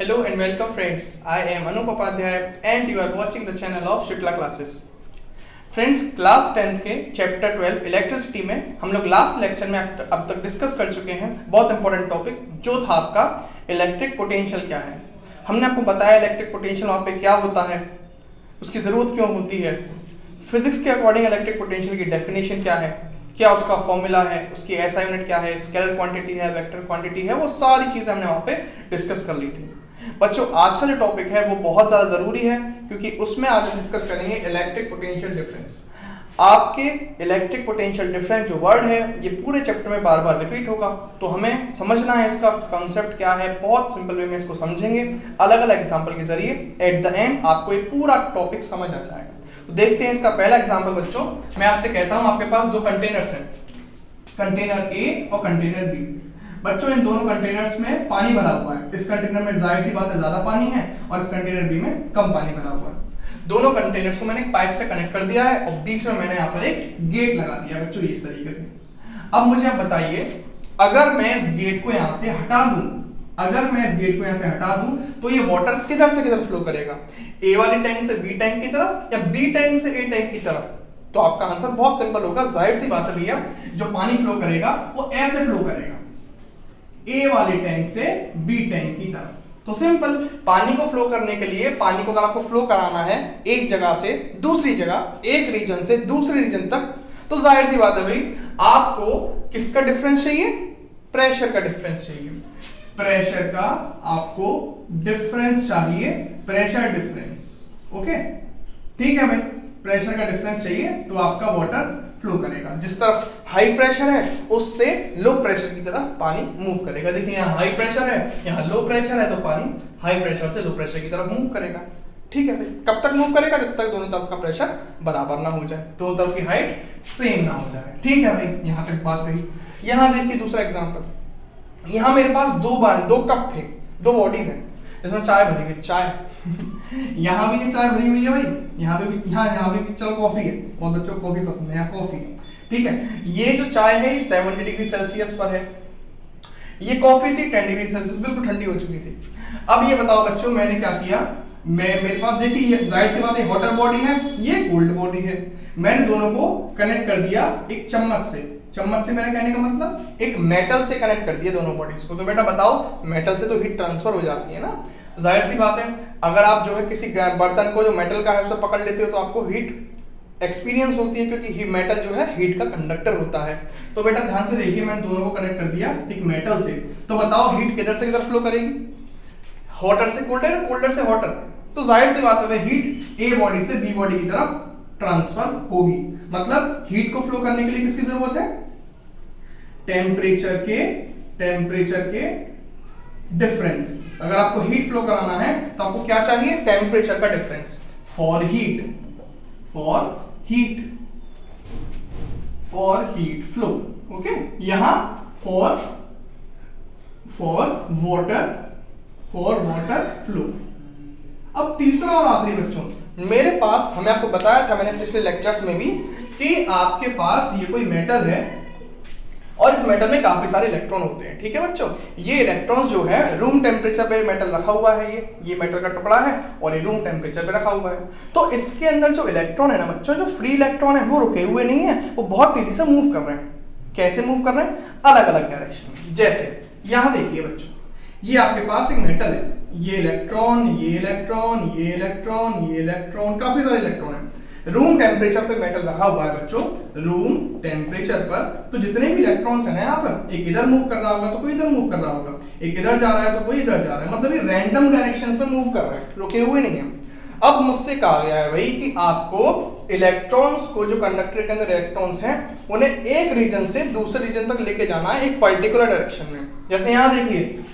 Hello and welcome friends. I am Anup Upadhyay and you are watching the channel of Shukla Classes. Friends class 10th के chapter 12 electricity में हम लोग last lecture में अब तक discuss कर चुके हैं बहुत इंपॉर्टेंट टॉपिक जो था आपका इलेक्ट्रिक पोटेंशियल क्या है। हमने आपको बताया इलेक्ट्रिक पोटेंशियल वहाँ पे क्या होता है, उसकी ज़रूरत क्यों होती है, फिजिक्स के अकॉर्डिंग इलेक्ट्रिक पोटेंशियल की डेफिनेशन क्या है, क्या उसका फॉर्मूला है, उसकी एसआई यूनिट क्या है, स्केलर क्वांटिटी है, वेक्टर क्वांटिटी है, वो सारी चीज़ें हमने वहाँ पे डिस्कस कर ली थी। बच्चों आज का जो टॉपिक है वो बहुत ज़्यादा ज़रूरी है क्योंकि उसमें आज हम डिस्कस करेंगे इलेक्ट्रिक पोटेंशियल डिफरेंस। आपके इलेक्ट्रिक पोटेंशियल डिफरेंस जो वर्ड है ये पूरे चैप्टर में बार बार रिपीट होगा, तो हमें समझना है इसका कॉन्सेप्ट क्या है। बहुत सिंपल वे में इसको समझेंगे, अलग अलग एग्जाम्पल के जरिए एट द एंड आपको ये पूरा टॉपिक समझ आ जाएगा। तो देखते हैं इसका पहला एग्जाम्पल। बच्चों मैं आपसे कहता हूँ आपके पास दो कंटेनर्स हैं, कंटेनर ए और कंटेनर बी। बच्चों इन दोनों कंटेनर्स में पानी भरा हुआ है। इस कंटेनर में जाहिर सी बात है ज्यादा पानी है और इस कंटेनर बी में कम पानी भरा हुआ है। दोनों कंटेनर्स को मैंने एक पाइप से कनेक्ट कर दिया है और बीच में मैंने यहाँ पर एक गेट लगा दिया बच्चों इस तरीके से। अब मुझे आप बताइए अगर मैं इस गेट को यहाँ से हटा दूं, अगर मैं इस गेट को यहाँ से हटा दूं तो ये वाटर किधर से किधर फ्लो करेगा, ए वाली टैंक से बी टैंक की तरफ या बी टैंक से ए टैंक की तरफ? तो आपका आंसर बहुत सिंपल होगा, जाहिर सी बात है भैया जो पानी फ्लो करेगा वो ऐसे फ्लो करेगा, ए वाले टैंक से बी टैंक की तरफ। तो सिंपल, पानी को फ्लो करने के लिए पानी को अगर आपको फ्लो कराना है एक जगह से दूसरी जगह, एक रीजन से दूसरे रीजन तक, तो जाहिर सी बात है भाई आपको किसका डिफरेंस चाहिए, प्रेशर का डिफरेंस चाहिए। प्रेशर का आपको डिफरेंस चाहिए, प्रेशर डिफरेंस। ओके ठीक है भाई, प्रेशर का डिफरेंस चाहिए तो आपका वाटर फ्लो करेगा। जिस तरफ हाई प्रेशर है उससे लो प्रेशर की तरफ पानी मूव करेगा। देखिए यहाँ हाई प्रेशर है, यहाँ लो प्रेशर है, तो पानी हाई प्रेशर से लो प्रेशर की तरफ मूव करेगा। ठीक है भाई, कब तक मूव करेगा? जब तक दोनों तरफ का प्रेशर बराबर ना हो जाए, दोनों तरफ की हाइट सेम ना हो जाए। ठीक है भाई, यहाँ तक बात रही। यहाँ देखिए दूसरा एग्जाम्पल। यहाँ मेरे पास दो कप थे, दो बॉडीज हैं, इसमें चाय भरी हुई, चाय यहाँ भी ये चाय भरी हुई है भाई, यहाँ पे भी, यहाँ भी चलो कॉफी है, बहुत बच्चों को कॉफी पसंद है, यहाँ कॉफी। ठीक है, ये जो चाय है ये 70 डिग्री सेल्सियस पर है, ये कॉफी थी 10 डिग्री सेल्सियस, बिल्कुल ठंडी हो चुकी थी। अब ये बताओ बच्चों मैंने क्या किया, मेरे पास देखिए ये जाहिर सी बात है हॉटर बॉडी है, ये कोल्ड बॉडी है। मैंने दोनों को कनेक्ट कर दिया एक चम्मच से। चम्मच से मैंने कहने का मतलब एक मेटल से कनेक्ट कर दिया दोनों बॉडीज को। तो बेटा बताओ मेटल से तो हीट ट्रांसफर हो जाती है ना, जाहिर सी बात है। अगर आप जो है किसी बर्तन को जो मेटल का है उसे पकड़ लेते हो तो आपको हीट एक्सपीरियंस होती है क्योंकि मेटल जो है हीट का कंडक्टर होता है। तो बेटा ध्यान से देखिए मैंने दोनों को कनेक्ट कर दिया एक मेटल से। तो बताओ हीट किधर से किधर फ्लो करेगी, हॉटर से कोल्डर या कोल्डर से हॉटर? तो जाहिर सी बात है हीट ए बॉडी से बी बॉडी की तरफ ट्रांसफर होगी। मतलब हीट को फ्लो करने के लिए किसकी जरूरत है? टेम्परेचर के डिफरेंस। अगर आपको हीट फ्लो कराना है तो आपको क्या चाहिए? टेम्परेचर का difference. For heat flow. Okay, यहां फॉर वाटर फ्लो। अब तीसरा और आखिरी बच्चों, मेरे पास, हमें आपको बताया था मैंने पिछले लेक्चर्स में भी कि आपके पास ये कोई मेटल है और इस मेटल में काफी सारे इलेक्ट्रॉन होते हैं। ठीक है बच्चों, ये इलेक्ट्रॉन्स जो है रूम टेम्परेचर पे मेटल रखा हुआ है, ये मेटल का टुकड़ा है और ये रूम टेम्परेचर पे रखा हुआ है। तो इसके अंदर जो इलेक्ट्रॉन है ना बच्चों, जो फ्री इलेक्ट्रॉन है वो रुके हुए नहीं है, वो बहुत तेजी से मूव कर रहे हैं। कैसे मूव कर रहे हैं? अलग अलग डायरेक्शन में। जैसे यहां देखिए बच्चों, ये आपके पास एक मेटल है, ये इलेक्ट्रॉन, ये इलेक्ट्रॉन, ये इलेक्ट्रॉन, ये इलेक्ट्रॉन, काफी सारे इलेक्ट्रॉन है। रूम टेम्परेचर पे मेटल रखा हुआ है बच्चों, रूम टेम्परेचर पर। तो जितने भी इलेक्ट्रॉन्स हैं ना यहाँ पर, एक इधर मूव कर रहा होगा तो कोई इधर मूव कर रहा होगा, एक इधर जा रहा है तो कोई इधर जा रहा है, मतलब ये रैंडम डायरेक्शंस में मूव कर रहे हैं, रुके हुए नहीं है। अब मुझसे कहा गया है भाई कि आपको इलेक्ट्रॉन्स को, जो कंडक्टर के अंदर इलेक्ट्रॉन्स हैं, उन्हें एक रीजन से दूसरे रीजन तक लेके जाना है एक पर्टिकुलर डायरेक्शन में। जैसे यहाँ देखिए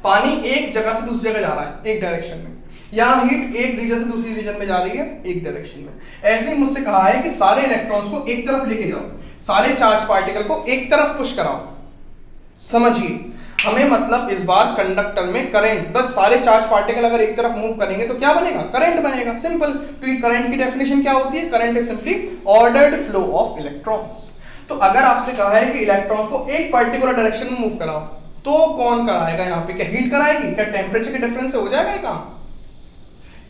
पानी एक जगह से दूसरी जगह जा रहा है एक डायरेक्शन में, यहाँ हीट एक रीजन से दूसरी रीजन में जा रही है एक डायरेक्शन में। ऐसे ही मुझसे कहा है कि सारे इलेक्ट्रॉन्स को एक तरफ लेके जाओ, सारे चार्ज पार्टिकल को एक तरफ पुश कराओ। समझिए हमें मतलब इस बार कंडक्टर में करंट, बस सारे चार्ज पार्टिकल अगर एक तरफ मूव करेंगे तो क्या बनेगा? करंट बनेगा। सिंपल, क्योंकि करंट की डेफिनेशन क्या होती है? Current is simply ordered flow of electrons. तो अगर आपसे कहा है कि इलेक्ट्रॉन्स को एक पर्टिकुलर डायरेक्शन में मूव कराओ, तो कौन कराएगा यहाँ पे? क्या हीट कराएगी? क्या टेम्परेचर के डिफरेंस से हो जाएगा ये काम?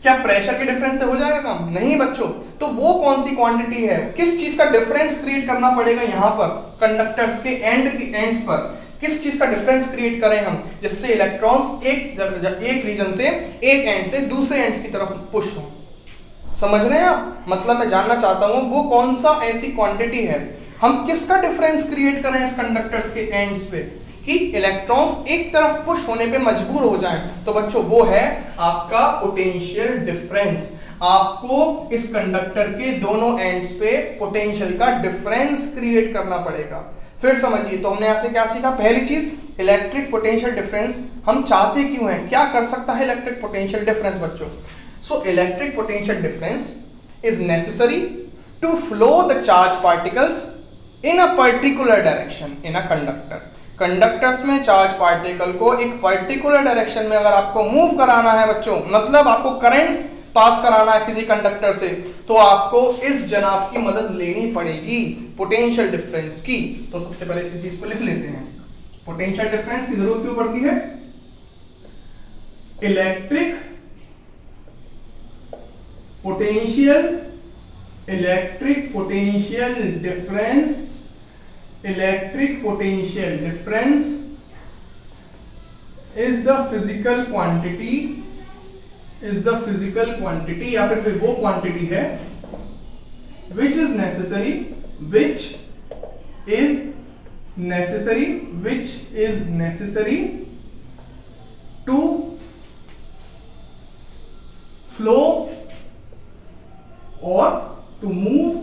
क्या प्रेशर के डिफरेंस से हो जाएगा काम? नहीं बच्चों। तो वो कौन सी क्वांटिटी है? किस चीज का डिफरेंस क्रिएट करना पड़ेगा यहाँ पर कंडक्टर्स के एंड्स पर? किस चीज का डिफरेंस क्रिएट करें हम जिससे इलेक्ट्रॉन्स एक रीजन से, एक एंड से दूसरे एंड्स की तरफ पुश हो? समझ रहे हैं आप? मतलब मैं जानना चाहता हूं वो कौन सा ऐसी क्वांटिटी है, हम किसका डिफरेंस क्रिएट करें इस कंडक्टर्स के एंड्स पे कि इलेक्ट्रॉन्स एक तरफ पुश होने पे मजबूर हो जाएं? तो बच्चों वो है आपका पोटेंशियल डिफरेंस। आपको इस कंडक्टर के दोनों एंड्स पे पोटेंशियल का डिफरेंस क्रिएट करना पड़ेगा। फिर समझिए, तो हमने यहां से क्या सीखा? पहली चीज, इलेक्ट्रिक पोटेंशियल डिफरेंस हम चाहते क्यों हैं? क्या कर सकता है इलेक्ट्रिक पोटेंशियल डिफरेंस बच्चों? So electric potential difference is necessary to flow the charged particles in a particular direction in a conductor. Conductors में चार्ज पार्टिकल को एक पर्टिकुलर डायरेक्शन में अगर आपको मूव कराना है बच्चों, मतलब आपको करंट पास कराना है किसी कंडक्टर से, तो आपको इस जनाब की मदद लेनी पड़ेगी पोटेंशियल डिफरेंस की। तो सबसे पहले इसी चीज को लिख लेते हैं। पोटेंशियल डिफरेंस की जरूरत क्यों पड़ती है? Electric potential difference is the physical quantity या फिर कोई वो क्वांटिटी है which is necessary to flow or to move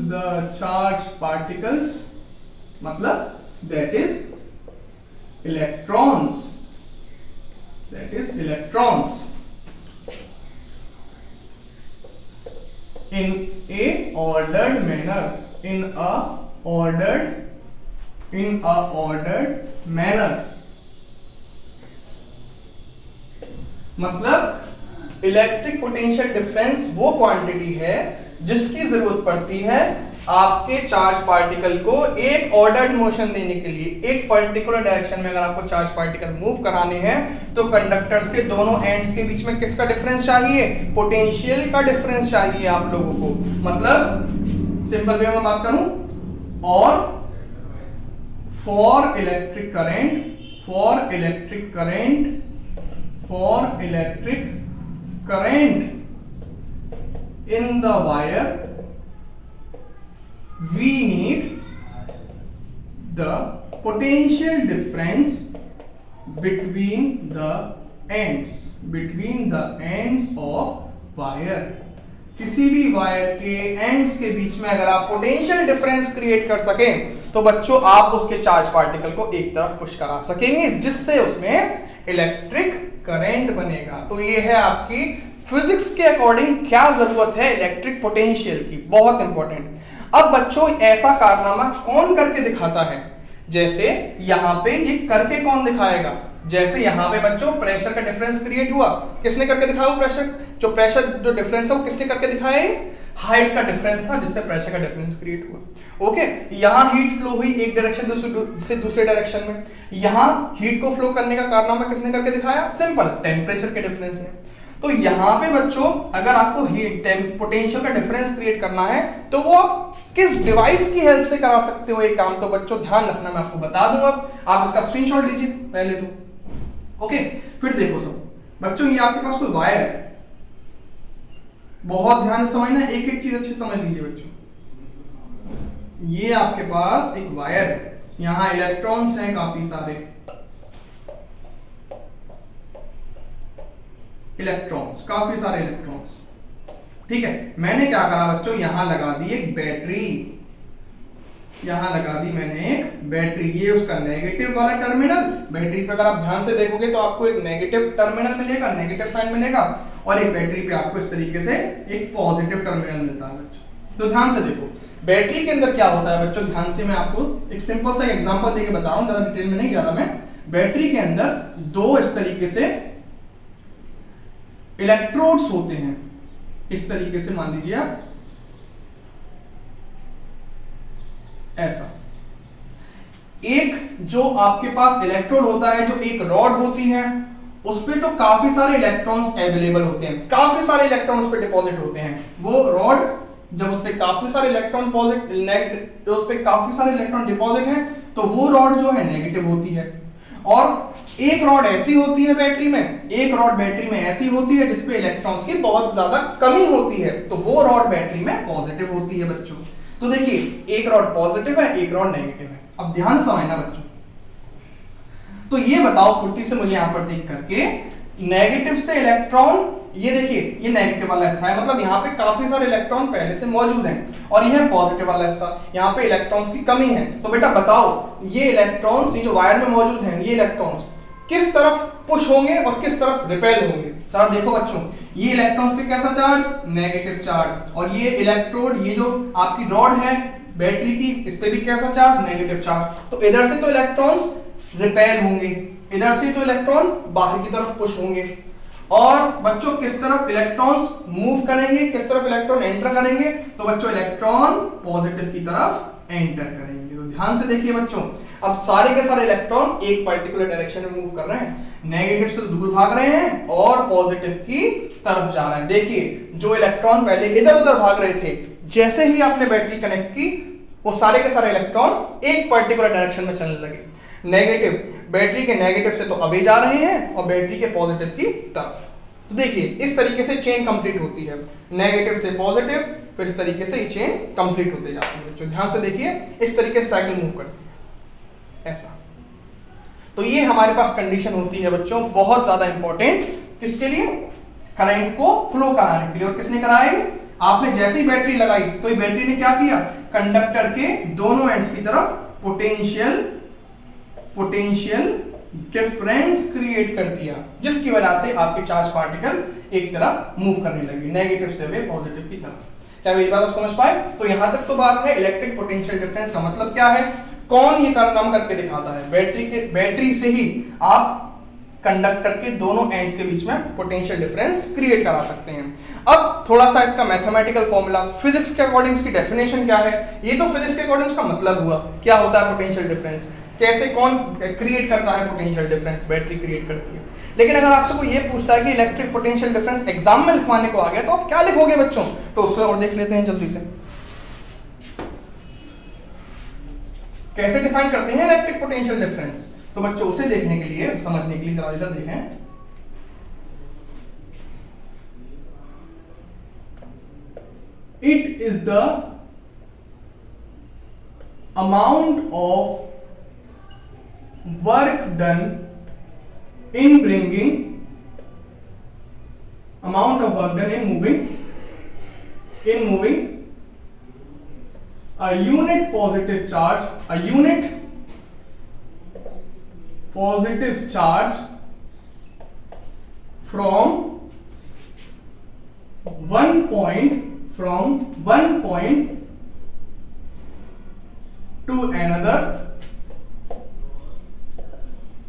the charged particles मतलब that is electrons in a ordered manner मतलब इलेक्ट्रिक पोटेंशियल डिफरेंस वो क्वांटिटी है जिसकी जरूरत पड़ती है आपके चार्ज पार्टिकल को एक ऑर्डर्ड मोशन देने के लिए। एक पर्टिकुलर डायरेक्शन में अगर आपको चार्ज पार्टिकल मूव कराने हैं तो कंडक्टर्स के दोनों एंड्स के बीच में किसका डिफरेंस चाहिए? पोटेंशियल का डिफरेंस चाहिए आप लोगों को। मतलब सिंपल वे में बात करूं, और for electric current in the wire we need the potential difference between the ends of wire। किसी भी वायर के एंड्स के बीच में अगर आप पोटेंशियल डिफरेंस क्रिएट कर सकें तो बच्चों आप उसके चार्ज पार्टिकल को एक तरफ पुश करा सकेंगे जिससे उसमें इलेक्ट्रिक करंट बनेगा। तो ये है आपकी फिजिक्स के अकॉर्डिंग क्या जरूरत है इलेक्ट्रिक पोटेंशियल की, बहुत इंपॉर्टेंट। अब बच्चों ऐसा कारनामा कौन करके दिखाता है? जैसे यहां पे ये करके कौन दिखाएगा? जैसे यहां पे बच्चों प्रेशर का डिफरेंस क्रिएट हुआ, किसने करके दिखाया? प्रेशर जो डिफरेंस है वो किसने करके दिखाया? हाइट का डिफरेंस था जिससे प्रेशर का डिफरेंस क्रिएट हुआ। ओके, यहां हीट फ्लो हुई एक डायरेक्शन से दूसरे डायरेक्शन में। यहां हीट को फ्लो करने का कारनामा किसने करके दिखाया? सिंपल, टेम्परेचर के डिफरेंस ने। तो यहां पे बच्चों अगर आपको पोटेंशियल का डिफरेंस क्रिएट करना है तो वो आप किस डिवाइस की हेल्प से करा सकते हो ये काम? तो बच्चों ध्यान रखना, मैं आपको बता दूं। अब आप इसका स्क्रीनशॉट लीजिए पहले तो। ओके, फिर देखो सब बच्चों, ये आपके पास कोई वायर है, बहुत ध्यान से समझना, एक एक चीज अच्छी समझ लीजिए बच्चों। ये आपके पास एक वायर है, यहां इलेक्ट्रॉन्स हैं काफी सारे, काफी सारे इलेक्ट्रॉन्स। ठीक है, मैंने क्या करा बच्चों, यहां लगा दी एक बैटरी, ये उसका नेगेटिव वाला टर्मिनल। बैटरी पे अगर आप ध्यान से देखोगे तो आपको एक नेगेटिव टर्मिनल मिलेगा, नेगेटिव साइन मिलेगा, और एक बैटरी पे आपको इस तरीके से एक पॉजिटिव टर्मिनल मिलता है बच्चों। तो ध्यान से देखो बैटरी के अंदर क्या होता है बच्चों, ध्यान से मैं आपको एक सिंपल सा एग्जांपल देके बता रहा हूं, ज्यादा डिटेल में नहीं जा रहा मैं। बैटरी के अंदर दो इस तरीके से इलेक्ट्रोड्स होते हैं, इस तरीके से मान लीजिए आप, ऐसा। एक जो आपके पास इलेक्ट्रोड होता है, जो एक रॉड होती है, उस पे तो काफी सारे इलेक्ट्रॉन्स अवेलेबल होते हैं, काफी सारे इलेक्ट्रॉन उस पे डिपॉजिट होते हैं। वो रॉड जब उस पे काफी सारे इलेक्ट्रॉन उस पे काफी सारे इलेक्ट्रॉन डिपॉजिट हैं, तो वो रॉड जो है नेगेटिव होती है। और एक रॉड ऐसी होती है बैटरी में, एक रॉड बैटरी में ऐसी होती है जिसपे इलेक्ट्रॉन्स की बहुत ज्यादा कमी होती है, तो वो रॉड बैटरी में पॉजिटिव होती है बच्चों। तो देखिए, एक रॉड पॉजिटिव है, एक रॉड नेगेटिव है। अब ध्यान से समझना बच्चों, तो ये बताओ फुर्ती से मुझे यहां पर देख करके, नेगेटिव से इलेक्ट्रॉन, ये देखिए ये नेगेटिव वाला हिस्सा है, मतलब यहाँ पे काफी सारे इलेक्ट्रॉन पहले से मौजूद हैं, और ये है पॉजिटिव वाला हिस्सा, यहाँ पे इलेक्ट्रॉन्स की कमी है। तो बेटा बताओ, ये इलेक्ट्रॉन्स, ये जो वायर में मौजूद हैं, ये इलेक्ट्रॉन्स किस तरफ पुश होंगे और किस तरफ रिपेल होंगे? जरा देखो बच्चों, ये इलेक्ट्रॉन्स पे कैसा चार्ज? Negative charge. और ये इलेक्ट्रोड, ये जो आपकी रॉड है बैटरी की, इस पे भी कैसा चार्ज? Negative charge. तो इधर से तो इलेक्ट्रॉन्स रिपेल होंगे, इधर से तो इलेक्ट्रॉन बाहर की तरफ पुश होंगे। और बच्चों किस तरफ इलेक्ट्रॉन्स मूव करेंगे, किस तरफ इलेक्ट्रॉन एंटर करेंगे? तो बच्चों इलेक्ट्रॉन पॉजिटिव की तरफ एंटर करेंगे। तो ध्यान से देखिए बच्चों, अब सारे के सारे इलेक्ट्रॉन एक पर्टिकुलर डायरेक्शन में मूव कर रहे हैं, नेगेटिव से दूर भाग रहे हैं और पॉजिटिव की तरफ जा रहे हैं। देखिए, जो इलेक्ट्रॉन पहले इधर उधर भाग रहे थे, जैसे ही आपने बैटरी कनेक्ट की, वो सारे के सारे इलेक्ट्रॉन एक पर्टिकुलर डायरेक्शन में चलने लगे। नेगेटिव, बैटरी के नेगेटिव से तो अभी जा रहे हैं और बैटरी के पॉजिटिव की तरफ। तो देखिए, इस तरीके से चेन कंप्लीट होती है, नेगेटिव से पॉजिटिव, फिर इस तरीके से ये चेन कंप्लीट होते जाती है। बच्चों ध्यान से देखिए, इस तरीके से साइकिल मूव करती है, ऐसा। तो ये हमारे पास कंडीशन होती है बच्चों, बहुत ज्यादा इंपॉर्टेंट, किसके लिए? करंट को फ्लो कराने के लिए। और किसने कराई? आपने जैसी बैटरी लगाई तो ये बैटरी ने क्या किया? कंडक्टर के दोनों एंड्स की तरफ पोटेंशियल डिफरेंस क्रिएट कर दिया, जिसकी वजह से आपके चार्ज पार्टिकल एक तरफ मूव करने लगे, नेगेटिव से वे पॉजिटिव की तरफ। क्या मेरी बात आप समझ पाए? तो यहां तक तो बात है। इलेक्ट्रिक पोटेंशियल डिफरेंस का मतलब क्या है? कौन ये काम करके दिखाता है? बैटरी से ही आप कंडक्टर के दोनों एंड्स के बीच में पोटेंशियल डिफरेंस क्रिएट करा सकते हैं। अब थोड़ा सा इसका मैथमेटिकल फॉर्मूला, फिजिक्स के अकॉर्डिंग इसकी डेफिनेशन क्या है? ये तो फिजिक्स के अकॉर्डिंग इसका मतलब हुआ, क्या होता है पोटेंशियल डिफरेंस, कैसे कौन क्रिएट करता है पोटेंशियल डिफरेंस? बैटरी क्रिएट करती है। लेकिन अगर आपसे कोई ये पूछता है कि इलेक्ट्रिक पोटेंशियल डिफरेंस एग्जाम में लिखवाने को आ गया, तो आप क्या लिखोगे बच्चों? तो उससे और देख लेते हैं जल्दी से, कैसे डिफाइन करते हैं इलेक्ट्रिक पोटेंशियल डिफरेंस। तो बच्चों उसे देखने के लिए, समझने के लिए जरा इधर देखें। It is the amount of work done in bringing, amount of work done in moving a unit positive charge, a unit positive charge from one point to another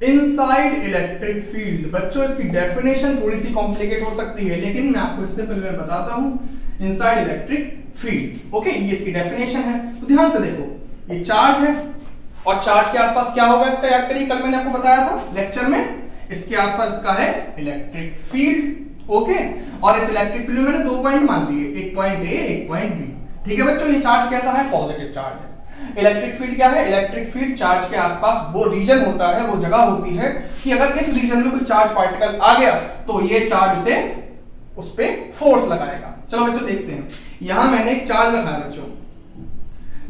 inside electric field। बच्चों इसकी definition थोड़ी सी complicate हो सकती है, लेकिन मैं आपको इससे पहले मैं बताता हूं। इनसाइड इलेक्ट्रिक फील्ड, ओके, ये इसकी डेफिनेशन है। तो ध्यान से देखो, ये चार्ज है और चार्ज के आसपास क्या होगा इसका? याद करिए, कल मैंने आपको बताया था लेक्चर में, इसके आसपास इसका है इलेक्ट्रिक फील्ड, ओके। और इस इलेक्ट्रिक फील्ड में मैंने 2 पॉइंट मान लिए, एक पॉइंट ए, एक पॉइंट बी, ठीक है बच्चों। ये चार्ज कैसा है? पॉजिटिव चार्ज है। इलेक्ट्रिक फील्ड क्या है? इलेक्ट्रिक फील्ड चार्ज के आसपास वो रीजन होता है, वो जगह होती है कि अगर इस रीजन में कोई चार्ज पार्टिकल आ गया तो ये चार्ज उसे उस पे फोर्स लगाएगा। चलो बच्चों देखते हैं, यहां मैंने एक चार्ज रखा है बच्चों,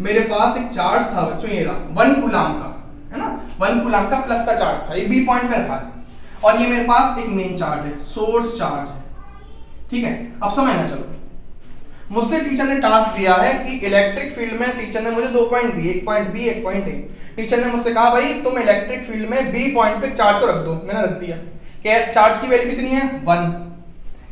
मेरे पास एक चार्ज था बच्चों, ये रहा 1 कूलम का, है ना, 1 कूलम का प्लस का चार्ज था, ये बी पॉइंट पे रखा है। और ये मेरे पास एक मेन चार्ज है, सोर्स चार्ज है, ठीक है। अब समझना, चलो मुझसे टीचर ने टास्क दिया है कि इलेक्ट्रिक फील्ड में, टीचर ने मुझे 2 पॉइंट दिए, एक पॉइंट बी, एक पॉइंट ए। टीचर ने मुझसे कहा भाई तुम इलेक्ट्रिक फील्ड में बी पॉइंट पे चार्ज को रख दो, मैंने रख दिया। क्या चार्ज की वैल्यू कितनी है? 1।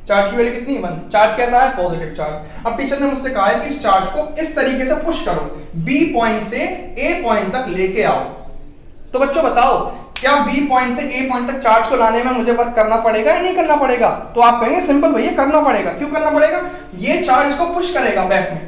चार्ज की वैल्यू कितनी? 1। चार्ज कैसा है? Positive charge. अब टीचर ने मुझसे कहा है कि इस चार्ज को इस तरीके से पुश करो, बी पॉइंट से ए पॉइंट तक लेके आओ। तो बच्चों बताओ क्या बी पॉइंट से ए पॉइंट तक चार्ज को लाने में मुझे वर्क करना पड़ेगा या नहीं करना पड़ेगा? तो आप कहेंगे सिंपल भैया करना पड़ेगा। क्यों करना पड़ेगा? ये चार्ज इसको पुश करेगा बैक में,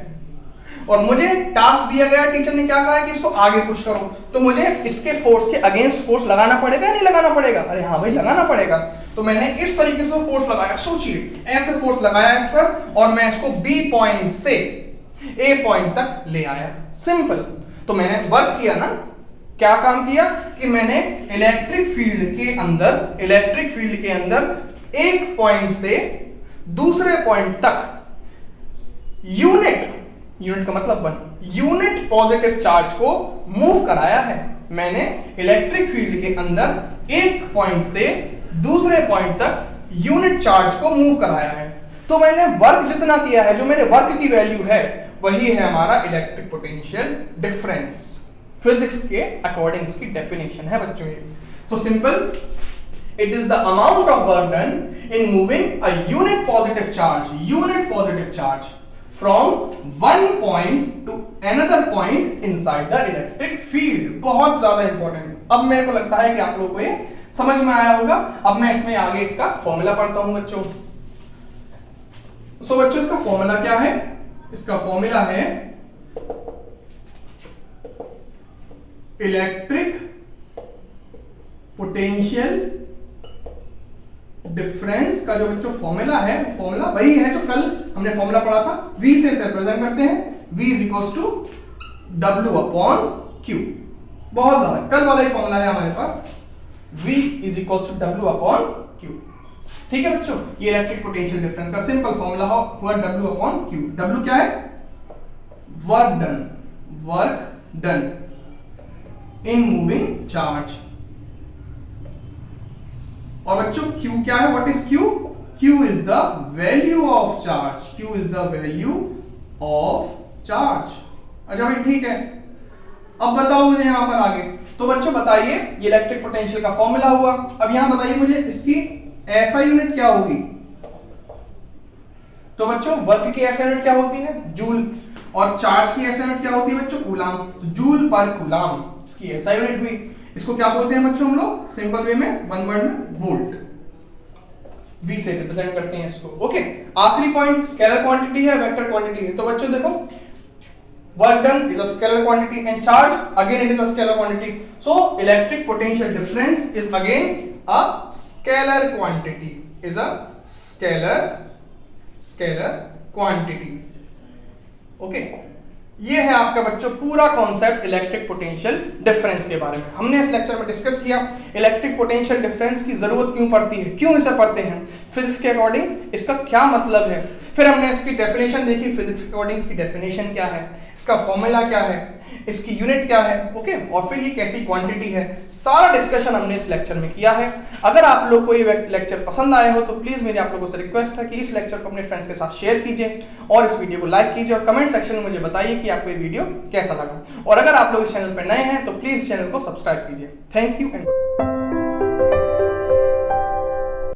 और मुझे टास्क दिया गया, टीचर ने क्या कहा है कि इसको आगे पुश करो, तो मुझे इसके फोर्स के अगेंस्ट फोर्स लगाना पड़ेगा या नहीं लगाना पड़ेगा? अरे हाँ भाई लगाना पड़ेगा। तो मैंने इस तरीके से फोर्स लगाया, सोचिए ऐसे फोर्स लगाया इस पर, और मैं इसको बी पॉइंट से ए पॉइंट तक ले आया, सिंपल। तो मैंने वर्क किया ना, क्या काम किया कि मैंने इलेक्ट्रिक फील्ड के अंदर एक पॉइंट से दूसरे पॉइंट तक यूनिट का मतलब 1 यूनिट पॉजिटिव चार्ज को मूव कराया है। मैंने इलेक्ट्रिक फील्ड के अंदर एक पॉइंट से दूसरे पॉइंट तक यूनिट चार्ज को मूव कराया है। तो मैंने वर्क जितना किया है, जो मेरे वर्क की वैल्यू है, वही है हमारा इलेक्ट्रिक पोटेंशियल डिफरेंस। फिजिक्स के अकॉर्डिंग इसकी डेफिनेशन है बच्चों ये। So simple, it is the amount of work done in moving a unit positive charge from one point two another point inside the electric field. बहुत ज्यादा important. अब मेरे को लगता है कि आप लोगों को ये समझ में आया होगा। अब मैं इसमें आगे इसका फॉर्मूला पढ़ता हूं बच्चों। सो बच्चों, इसका फॉर्मूला क्या है? इसका फॉर्मूला है इलेक्ट्रिक पोटेंशियल डिफरेंस का जो बच्चों फॉर्मूला है, वो फॉर्मूला वही है जो कल हमने फॉर्मूला पढ़ा था। V से इसे रिप्रेजेंट करते हैं, V is equals to W upon Q। बहुत ज्यादा कल वाला ही फॉर्मूला है हमारे पास, V is equals to W upon Q। ठीक है बच्चों, ये इलेक्ट्रिक पोटेंशियल डिफरेंस का सिंपल फॉर्मूला हुआ W अपॉन Q। W क्या है? Work done in moving charge. और बच्चों Q क्या है? What is Q? Q is the value of charge. अच्छा भाई ठीक है, अब बताओ मुझे यहां पर आगे। तो बच्चों बताइए, ये इलेक्ट्रिक पोटेंशियल का फॉर्मूला हुआ। अब यहां बताइए मुझे इसकी ऐसा यूनिट क्या होगी? तो बच्चों वर्क की ऐसा यूनिट क्या होती है? जूल। और चार्ज की ऐसा यूनिट क्या होती है बच्चों? कूलाम। जूल पर कूलाम इसकी ऐसा यूनिट हुई। इसको क्या बोलते हैं बच्चों हम लोग सिंपल वे में, वन वर्ड में, वोल्ट। V से रिप्रेजेंट करते हैं इसको। ओके, आखिरी पॉइंट स्केलर क्वांटिटी है, वेक्टर क्वांटिटी है। तो बच्चों देखो, work done is a scalar quantity and charge again it is a scalar quantity. So electric potential difference is again a scalar quantity, is a scalar quantity. Okay, ये है आपका बच्चों पूरा कॉन्सेप्ट इलेक्ट्रिक पोटेंशियल डिफरेंस के बारे में। हमने इस लेक्चर में डिस्कस किया इलेक्ट्रिक पोटेंशियल डिफरेंस की जरूरत क्यों पड़ती है, क्यों इसे पढ़ते हैं, फिजिक्स के अकॉर्डिंग इसका क्या मतलब है। फिर हमने इसकी डेफिनेशन देखी, फिजिक्स के अकॉर्डिंग इसकी डेफिनेशन क्या है, इसका फॉर्मूला क्या है, इसकी यूनिट क्या है। ओके, और फिर ये कैसी क्वांटिटी है, सारा डिस्कशन हमने इस लेक्चर में किया है। अगर आप लोग को ये लेक्चर पसंद आए हो तो प्लीज मेरी आप लोगों से रिक्वेस्ट है कि इस लेक्चर को अपने फ्रेंड्स के साथ शेयर कीजिए और इस वीडियो को लाइक कीजिए और कमेंट सेक्शन में मुझे बताइए कि आपको ये वीडियो कैसा लगा। और अगर आप लोग इस चैनल पर नए हैं तो प्लीज चैनल को सब्सक्राइब कीजिए। Thank you and